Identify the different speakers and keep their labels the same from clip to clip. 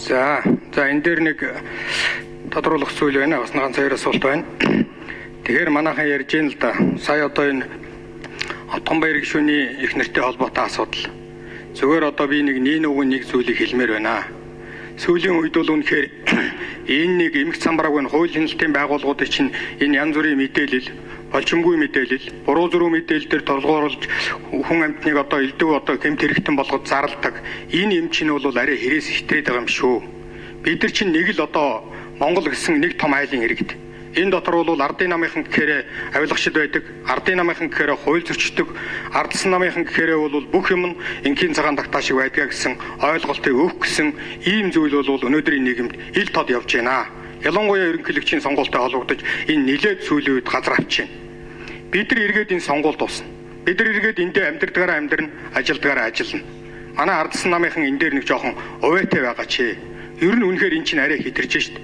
Speaker 1: За энэ дээр нэг тодруулах зүйл байна. Бас нэг цаар асуулт байна. Тэгэхээр манайхан ярьж ийн л да. Сая одоо энэ Томбаяр гишүүний их нэртэй холбоотой асуудал. Зүгээр одоо би нэг нэг зүйлийг хэлмээр байна. Сүүлийн үед бол үнэхээр энэ нэг эмх цамбараагүй хууль хяналтын байгууллагуудын чинь энэ янз бүрийн мэдээлэл, болчимгүй мэдээлэл, буруу зөрүү мэдээлэл төр толгоорлж хүн амьтныг одоо элдв одоо хэм тэрэгтэн болгоод зарладаг. Энэ юм чинь бол арай хэрээс ихтрээд байгаа юм шүү. Бид нар чинь нэг л одоо Монгол гэсэн нэг том айлын иргэд. Энэ дотор бол ардын намынхан гэхээр авилгачд байдаг, ардын намынхан гэхээр хууль зөрчдөг, ардсан намынхан гэхээр бол бүх юм ингийн цагаан тагтаа шиг байдгаа гэсэн ойлголтыг өгөх гэсэн ийм зүйл бол өнөөдрийн нийгэмд ил тод явж байна. Ялангуяа ерөнхийлөгчийн сонгуультай холбогдож энэ нэлээд сүүлийн үед газар авч байна. Бид нар эргээд энэ сонгуульд усна. Бид нар эргээд эндээ амьдрдгаараа амьдрна, ажилдгаараа ажиллана. Манай ардсан намынхан энэ дээр нэг жоохон увээтэй байгаа чи. Ер нь үнэхээр эн чинь арай хэтэрж шít.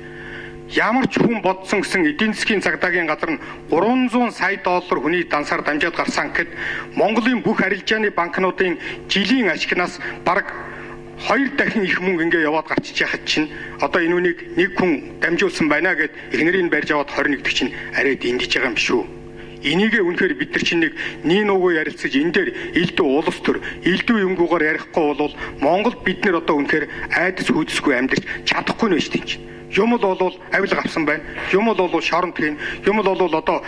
Speaker 1: Ямар ч хүн бодсон гэсэн эдийн засгийн цагдаагийн газар нь 300 сая доллар хүний дансаар дамжаад гарсан гэхэд Монголын бүх арилжааны банкнуудын жилийн ашигнаас бараг 2 дахин их мөнгө ингээ яваад гарчиж яхад чинь одоо энэ үнийг нэг хүн дамжуулсан байна гэд эхнэрийг барьж аваад 21-д чинь арай дэндэж байгаа юм шүү. Энийгээ үнэхээр бид нар чинь нэг нуугүй ярилцаж энэ дээр элдв улс төр элдв юмгүйгээр ярихгүй бол Монгол бид нар одоо үнэхээр айдас хүйдэсгүй амьдарч чадахгүй нь байж тийм чинь. Юм л бол авилга авсан байна. Юм л бол шоронд хийн. Юм л бол одоо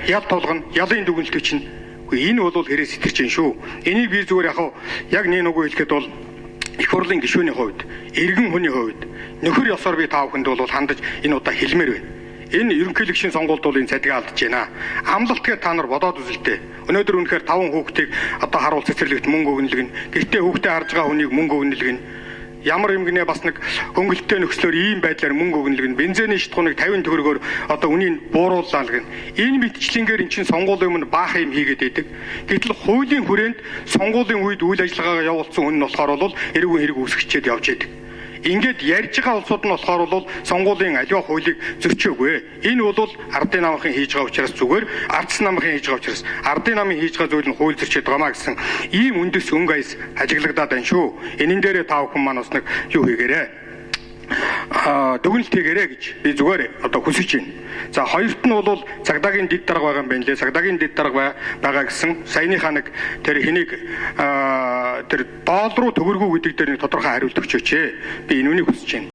Speaker 1: ял толгоно, ялын дүгнэлт чинь. Энэ бол хэрэг сэтэрч юм шүү. Энийг би зүгээр яг нүгөө хэлэхэд бол их хурлын гишүүний хувьд, иргэн хүний хувьд нөхөр ёсоор би та бүхэнд бол хандаж энэ удаа хэлмээр байна. Энэ ерөнхийлөгчийн сонгуульд бол энэ цадгаа алдж байна. Амлалтгээ та нар бодоод үзэлтэй. Өнөөдөр үнэхээр 5 хүүхдийг одоо харуул цэцэрлэгт мөнгө өгнөлгөн. Гэхдээ хүүхдээ харж байгаа хүнийг мөнгө өгнөлгөн. Ямар юм гинэ бас нэг хөнгөлөлттэй нөхцлөөр ийм байдлаар мөнгө өгнөлгөн. Бензиний шатгууныг 50 төгрөгөөр одоо үнийг буурууллаа л гэн. Энэ мэтчлэнгээр эн чинь сонгуулийн өмнө баах юм хийгээд байдаг. Гэтэл хуулийн хүрээнд сонгуулийн үед үйл ажиллагаагаа явуулсан хүн нь болохоор бол хэрэг үүсгэчихэд явж байдаг. Ингээд ярьж байгаа улсууд нь болохоор бол сонгуулийн аливаа хуулийг зөрчөөгүй. Энэ бол ардын намынхан хийж байгаа учраас зүгээр, ардсан намынхан хийж байгаа учраас ардын намын хийж байгаа зүйл нь хууль зөрчөөд байгаамаа гэсэн ийм үндэс өнгө аяс ажиглагдаад байна шүү. Энэн дээрээ тав хүн маань бас нэг юу хийгээрээ. Дүгнэлт хийгээрэй гэж би зүгээр одоо хүсэж байна. За хоёрт нь бол цагдаагийн дэд дарга байгаа юм байна лээ. Цагдаагийн дэд дарга байгаа гэсэн саяныхаа нэг тэр хэнийг тэр доол руу төгөргөө гэдэг дээр нэг тодорхой хариулт өгчөөч. Би энэ үнийг хүсэж байна.